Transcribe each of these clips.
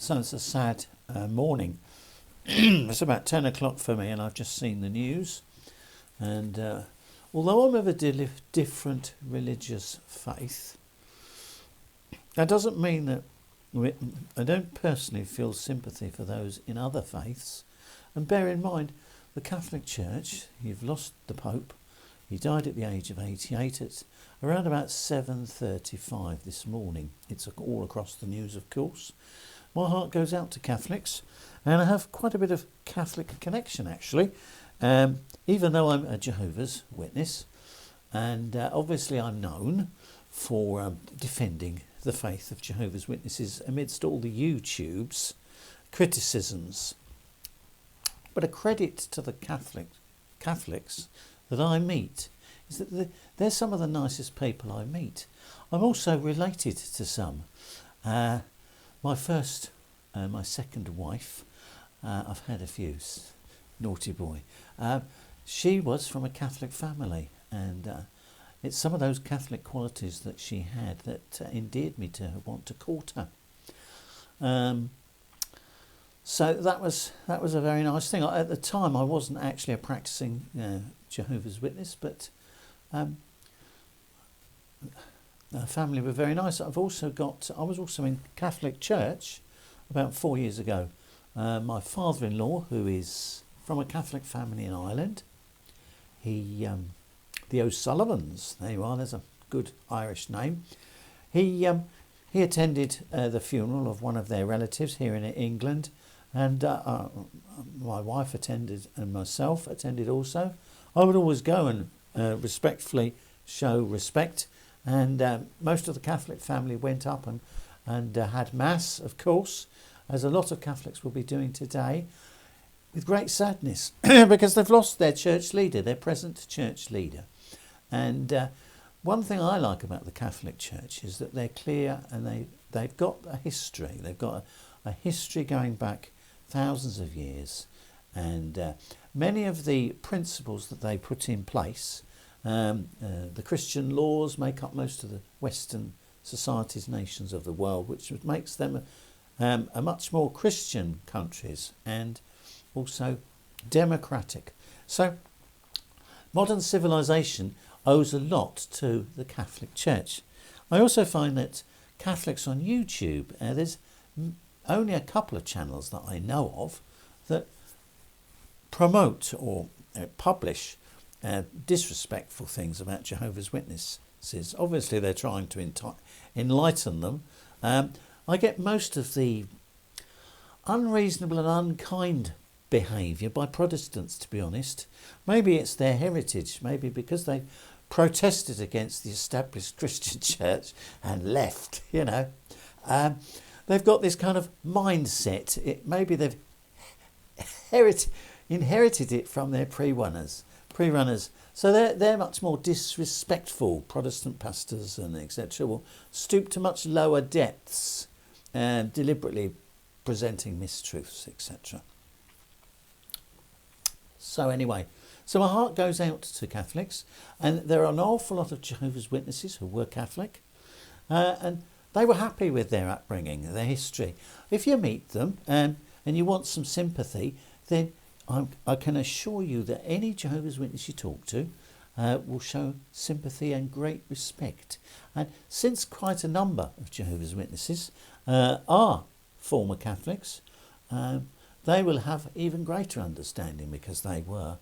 So it's a sad morning. It's about 10 o'clock for me, and I've just seen the news. And although I'm of a different religious faith, that doesn't mean that I don't personally feel sympathy for those in other faiths. And bear in mind, the Catholic Church, you've lost the Pope. He died at the age of 88 at around about 7:35 this morning. It's all across the news, of course. My heart goes out to Catholics, and I have quite a bit of Catholic connection, actually, even though I'm a Jehovah's Witness. And obviously I'm known for defending the faith of Jehovah's Witnesses amidst all the YouTube's criticisms. But a credit to the Catholics that I meet is that they're some of the nicest people I meet. I'm also related to some. My second wife, I've had a few, naughty boy. She was from a Catholic family, and it's some of those Catholic qualities that she had that endeared me to want to court her. So that was a very nice thing. At the time, I wasn't actually a practicing Jehovah's Witness, but the family were very nice. I was also in Catholic church about 4 years ago. My father-in-law, who is from a Catholic family in Ireland, the O'Sullivans, there you are, there's a good Irish name. He attended the funeral of one of their relatives here in England, and my wife attended and myself attended also. I would always go and respectfully show respect, and most of the Catholic family went up and had Mass, of course, as a lot of Catholics will be doing today, with great sadness, because they've lost their church leader, their present church leader. And one thing I like about the Catholic Church is that they're clear, and they've got a history. They've got a history going back thousands of years, and many of the principles that they put in place, the Christian laws make up most of the Western societies, nations of the world, which makes them a much more Christian countries and also democratic. So modern civilization owes a lot to the Catholic Church. I also find that Catholics on YouTube, there's only a couple of channels that I know of that promote or publish disrespectful things about Jehovah's Witnesses. Obviously they're trying to enlighten them. I get most of the unreasonable and unkind behaviour by Protestants, to be honest. Maybe it's their heritage, maybe because they protested against the established Christian church and left, They've got this kind of mindset. Maybe they've inherited it from their pre-runners. So they're much more disrespectful. Protestant pastors and etc. will stoop to much lower depths, deliberately presenting mistruths, etc. So anyway, so my heart goes out to Catholics, and there are an awful lot of Jehovah's Witnesses who were Catholic, and they were happy with their upbringing, their history. If you meet them and you want some sympathy, then I can assure you that any Jehovah's Witness you talk to will show sympathy and great respect. And since quite a number of Jehovah's Witnesses are former Catholics, they will have even greater understanding because they were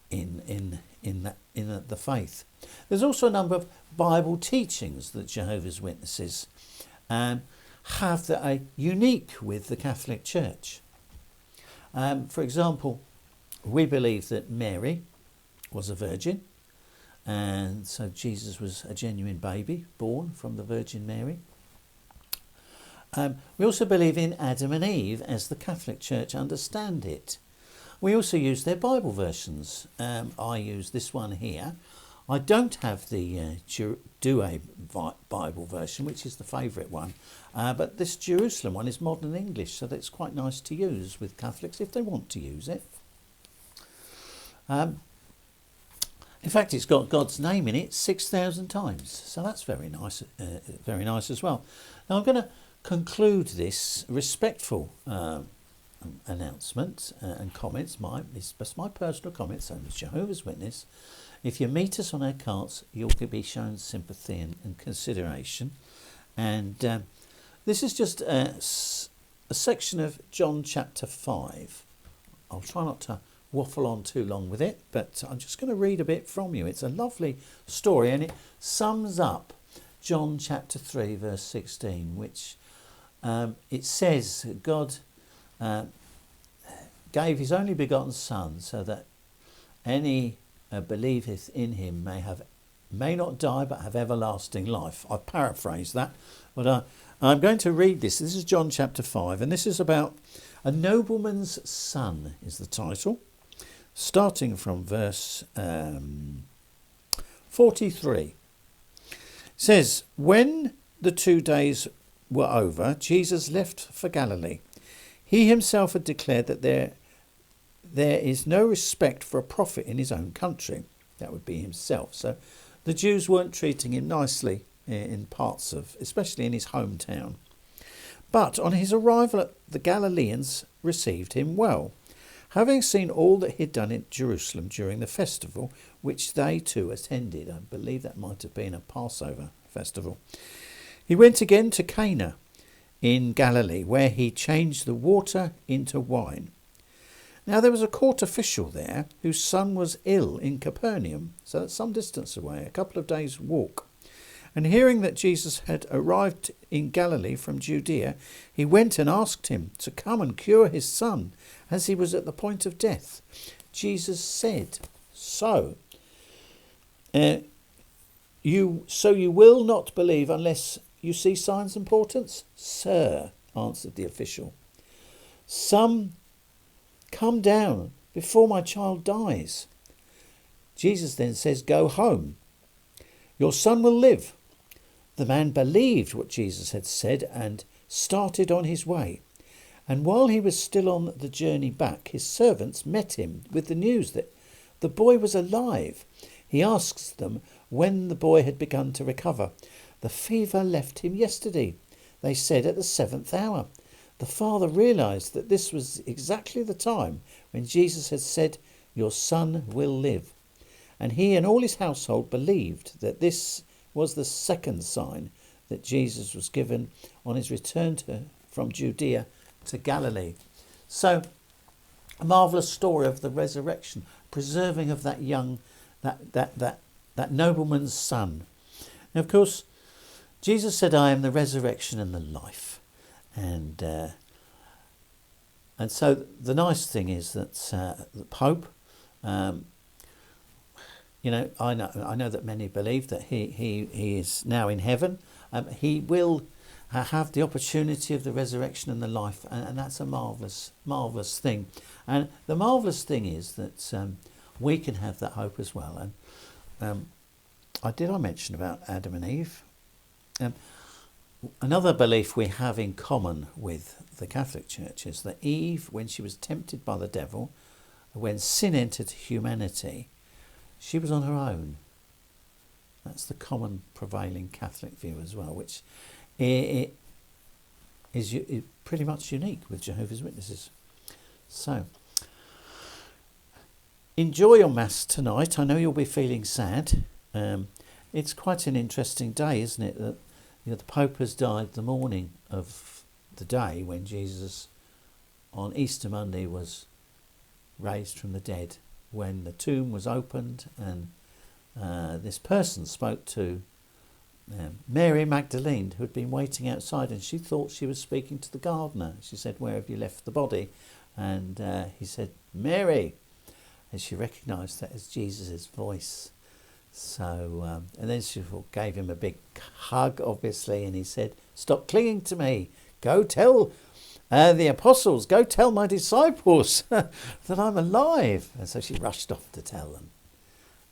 in the faith. There's also a number of Bible teachings that Jehovah's Witnesses have that are unique with the Catholic Church. For example, we believe that Mary was a virgin, and so Jesus was a genuine baby born from the Virgin Mary. We also believe in Adam and Eve as the Catholic Church understand it. We also use their Bible versions. I use this one here. I don't have the Douay Bible version, which is the favourite one, but this Jerusalem one is modern English, so that's quite nice to use with Catholics if they want to use it. In fact, it's got God's name in it 6,000 times, so that's very nice as well. Now I'm going to conclude this respectful announcement and comments. It's just my personal comments. So, as Jehovah's Witness, if you meet us on our carts, you'll be shown sympathy and consideration. And this is just a section of John chapter 5. I'll try not to waffle on too long with it, but I'm just going to read a bit from you. It's a lovely story, and it sums up John chapter 3 verse 16, which it says God gave his only begotten Son, so that any believeth in him may not die but have everlasting life. I paraphrase that, but I'm going to read this. This is John chapter 5, and this is about a nobleman's son is the title, starting from verse 43. It says, when the 2 days were over, Jesus left for Galilee. He himself had declared that there is no respect for a prophet in his own country. That would be himself. So the Jews weren't treating him nicely in parts of, especially in his hometown. But on his arrival, the Galileans received him well, having seen all that he'd done in Jerusalem during the festival, which they too attended. I believe that might have been a Passover festival. He went again to Cana in Galilee, where he changed the water into wine. Now there was a court official there whose son was ill in Capernaum, so that's some distance away, a couple of days' walk. And hearing that Jesus had arrived in Galilee from Judea, he went and asked him to come and cure his son, as he was at the point of death. Jesus said, So you will not believe unless you see signs and portents? Sir, answered the official, come down before my child dies. Jesus then says, Go home. Your son will live. The man believed what Jesus had said and started on his way. And while he was still on the journey back, his servants met him with the news that the boy was alive. He asks them when the boy had begun to recover. The fever left him yesterday, they said, at the 7th hour. The father realized that this was exactly the time when Jesus had said, Your son will live. And he and all his household believed that this was the second sign that Jesus was given on his return from Judea to Galilee. So, a marvellous story of the resurrection, preserving of that that nobleman's son. Now, of course, Jesus said, I am the resurrection and the life. And so the nice thing is that the Pope, I know that many believe that he is now in heaven. He will have the opportunity of the resurrection and the life, and that's a marvellous thing. And the marvellous thing is that we can have that hope as well. And I mention about Adam and Eve? Another belief we have in common with the Catholic Church is that Eve, when she was tempted by the devil, when sin entered humanity, she was on her own. That's the common prevailing Catholic view as well, which is pretty much unique with Jehovah's Witnesses. So, enjoy your Mass tonight. I know you'll be feeling sad. It's quite an interesting day, isn't it? That the Pope has died the morning of the day when Jesus, on Easter Monday, was raised from the dead, when the tomb was opened and this person spoke to Mary Magdalene, who had been waiting outside, and she thought she was speaking to the gardener. She said, Where have you left the body? And he said, Mary. And she recognised that as Jesus' voice. So, and then she gave him a big hug, obviously, and he said, Stop clinging to me. Go tell the apostles, go tell my disciples that I'm alive. And so she rushed off to tell them.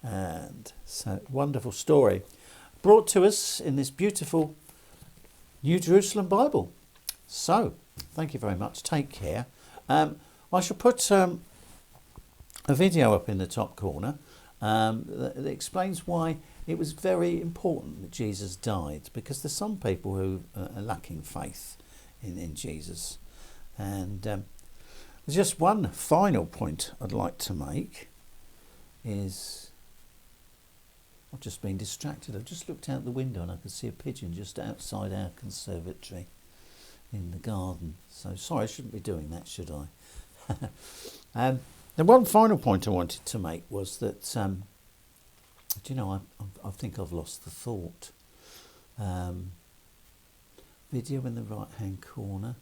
And so, wonderful story brought to us in this beautiful New Jerusalem Bible. So, thank you very much. Take care. I shall put a video up in the top corner that explains why it was very important that Jesus died, because there's some people who are lacking faith in Jesus. And there's just one final point I'd like to make is, I've just been distracted. I've just looked out the window and I could see a pigeon just outside our conservatory in the garden. So sorry, I shouldn't be doing that, should I? The one final point I wanted to make was that, do you know, I think I've lost the thought. Video in the right hand corner.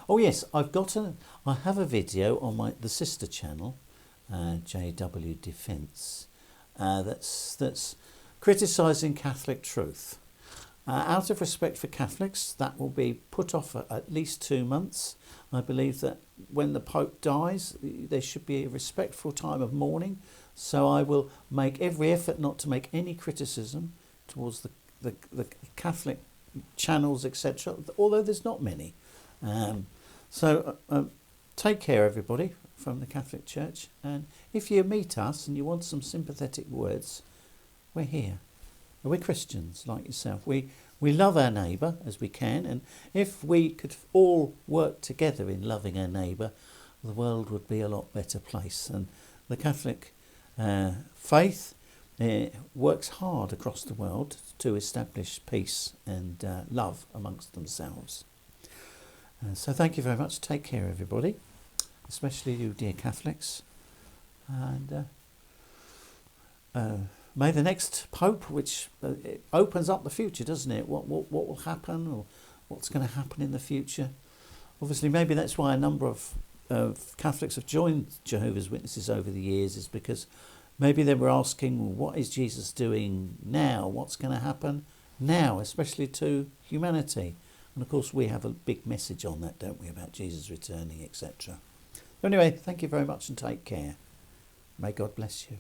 Oh yes, I have a video on the sister channel, JW Defence, that's criticising Catholic truth. Out of respect for Catholics, that will be put off for at least 2 months. I believe that when the Pope dies, there should be a respectful time of mourning. So I will make every effort not to make any criticism towards the Catholic channels, etc., although there's not many. So take care, everybody, from the Catholic Church. And if you meet us and you want some sympathetic words, we're here. We're Christians like yourself. We love our neighbour as we can, and if we could all work together in loving our neighbour, the world would be a lot better place. And the Catholic faith works hard across the world to establish peace and love amongst themselves. So thank you very much. Take care, everybody, especially you dear Catholics. And may the next Pope, which it opens up the future, doesn't it? What will happen, or what's going to happen in the future? Obviously, maybe that's why a number of Catholics have joined Jehovah's Witnesses over the years, is because maybe they were asking, well, what is Jesus doing now? What's going to happen now, especially to humanity? And of course, we have a big message on that, don't we, about Jesus returning, etc. Anyway, thank you very much and take care. May God bless you.